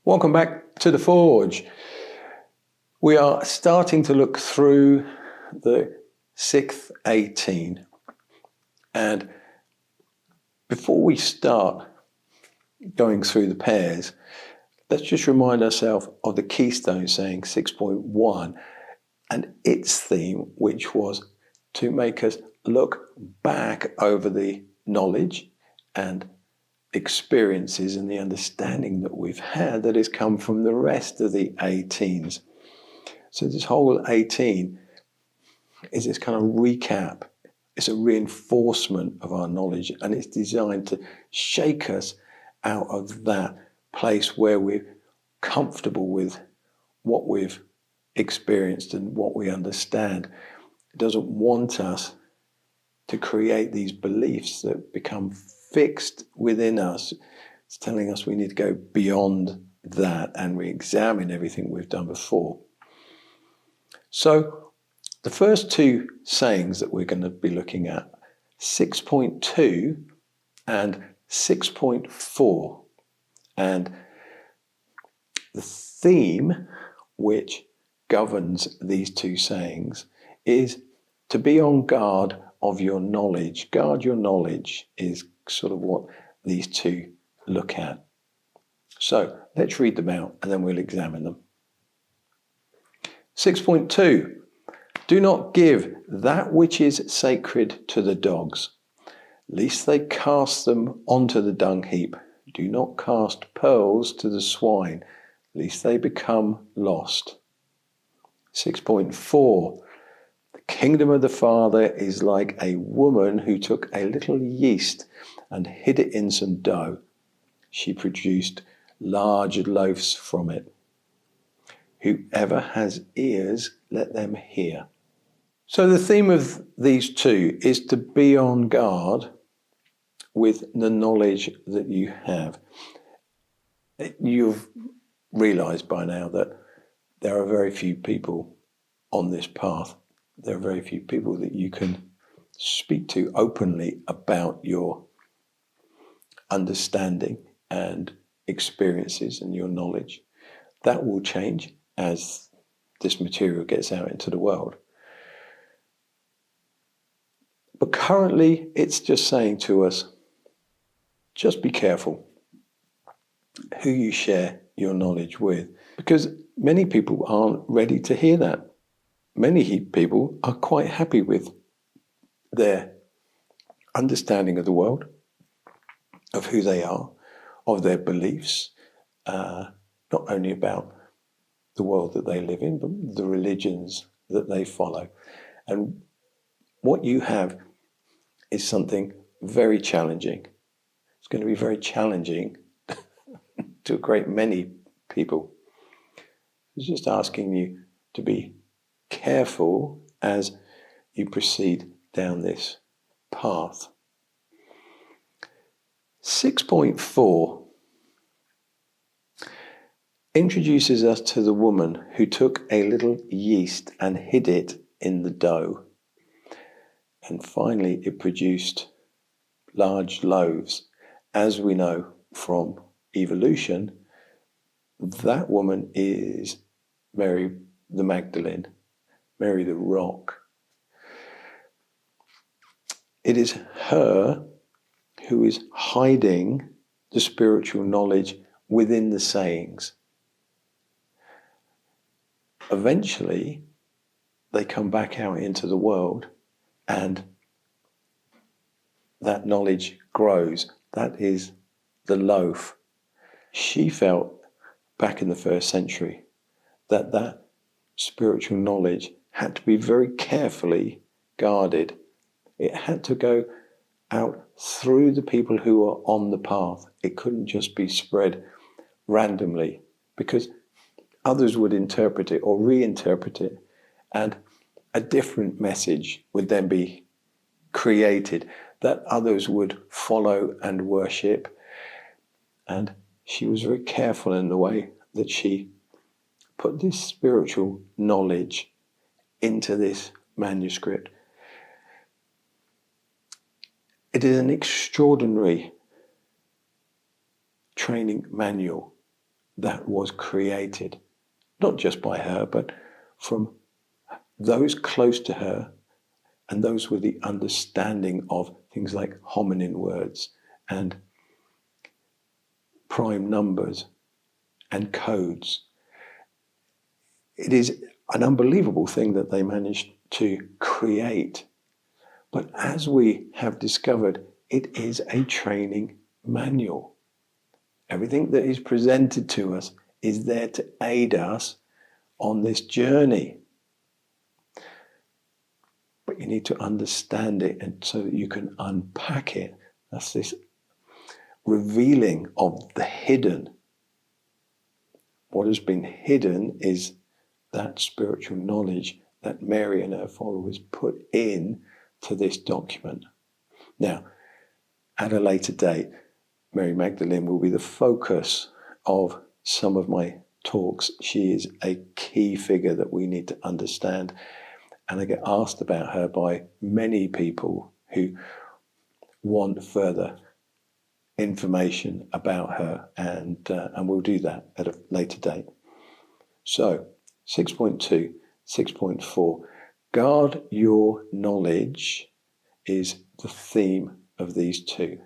Welcome back to the Forge. We are starting to look through the 6th 18. And before we start going through the pairs, let's just remind ourselves of the keystone saying 6.1 and its theme, which was to make us look back over the knowledge and experiences and the understanding that we've had that has come from the rest of the 18s. So this whole 18 is this kind of recap. It's a reinforcement of our knowledge, and it's designed to shake us out of that place where we're comfortable with what we've experienced and what we understand. It doesn't want us to create these beliefs that become fixed within us. It's telling us we need to go beyond that and re-examine everything we've done before. So the first two sayings that we're going to be looking at, 6.2 and 6.4. And the theme which governs these two sayings is to be on guard of your knowledge. Guard your knowledge is sort of what these two look at. So let's read them out and then we'll examine them. 6.2. Do not give that which is sacred to the dogs, lest they cast them onto the dung heap. Do not cast pearls to the swine, lest they become lost. 6.4. The kingdom of the Father is like a woman who took a little yeast and hid it in some dough. She produced large loaves from it. Whoever has ears, let them hear. So the theme of these two is to be on guard with the knowledge that you have. You've realized by now that there are very few people on this path. There are very few people that you can speak to openly about your understanding and experiences and your knowledge. That will change as this material gets out into the world. But currently, it's just saying to us, just be careful who you share your knowledge with, because many people aren't ready to hear that. Many people are quite happy with their understanding of the world, of who they are, of their beliefs, not only about the world that they live in, but the religions that they follow. And what you have is something very challenging. It's going to be very challenging to a great many people. It's just asking you to be careful as you proceed down this path. 6.4 introduces us to the woman who took a little yeast and hid it in the dough. And finally, it produced large loaves. As we know from evolution, that woman is Mary the Magdalene, Mary the Rock. It is her who is hiding the spiritual knowledge within the sayings. Eventually, they come back out into the world and that knowledge grows. That is the loaf. She felt back in the first century that spiritual knowledge had to be very carefully guarded. It had to go out through the people who were on the path. It couldn't just be spread randomly because others would interpret it or reinterpret it, and a different message would then be created that others would follow and worship. And she was very careful in the way that she put this spiritual knowledge into this manuscript. It is an extraordinary training manual that was created, not just by her, but from those close to her, and those with the understanding of things like hominin words and prime numbers and codes. It is an unbelievable thing that they managed to create. But as we have discovered, it is a training manual. Everything that is presented to us is there to aid us on this journey. But you need to understand it, and so that you can unpack it. That's this revealing of the hidden. What has been hidden is that spiritual knowledge that Mary and her followers put in to this document. Now, at a later date, Mary Magdalene will be the focus of some of my talks. She is a key figure that we need to understand. And I get asked about her by many people who want further information about her, and we'll do that at a later date. So, 6.2, 6.4, guard your knowledge is the theme of these two.